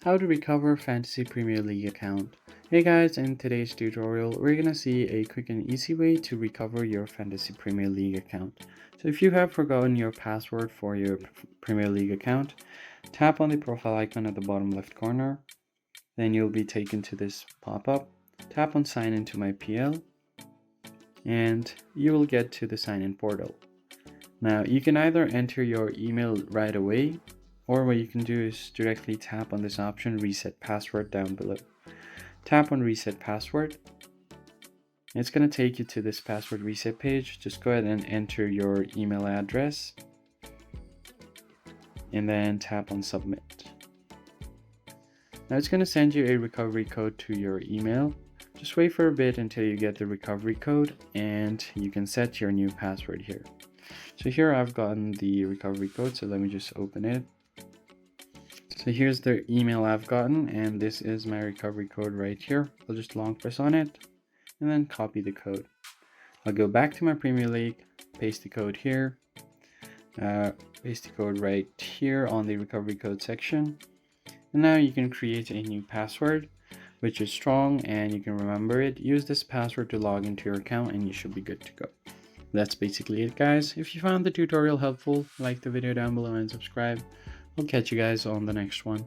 How to recover Fantasy Premier League account. Hey guys, in today's tutorial, we're gonna see a quick and easy way to recover your Fantasy Premier League account. So if you have forgotten your password for your Premier League account, tap on the profile icon at the bottom left corner. Then you'll be taken to this pop-up. Tap on sign into my PL and you will get to the sign in portal. Now you can either enter your email right away, or what you can do is directly tap on this option, reset password, down below. Tap on reset password. It's going to take you to this password reset page. Just go ahead and enter your email address and then tap on submit. Now it's going to send you a recovery code to your email. Just wait for a bit until you get the recovery code and you can set your new password here. So here I've gotten the recovery code, so let me just open it. So here's the email I've gotten, and this is my recovery code right here. I'll just long press on it and then copy the code. I'll go back to my Premier League, paste the code here, paste the code right here on the recovery code section. And now you can create a new password, which is strong and you can remember it. Use this password to log into your account and you should be good to go. That's basically it, guys. If you found the tutorial helpful, like the video down below and subscribe. I'll catch you guys on the next one.